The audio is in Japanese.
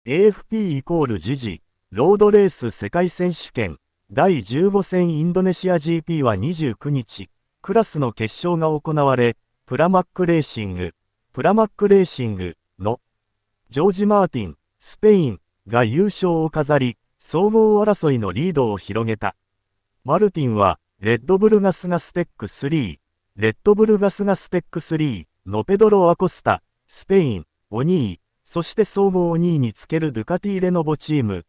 AFP イコール時事、ロードレース世界選手権、第15戦インドネシア GP は29日、クラスの決勝が行われ、プラマックレーシングのジョージ・マーティン、スペインが優勝を飾り、総合争いのリードを広げた。マルティンは、レッドブルガスガステック3のペドロ・アコスタ、スペイン、を2位、そして総合2位につけるドゥカティ・レノボチーム、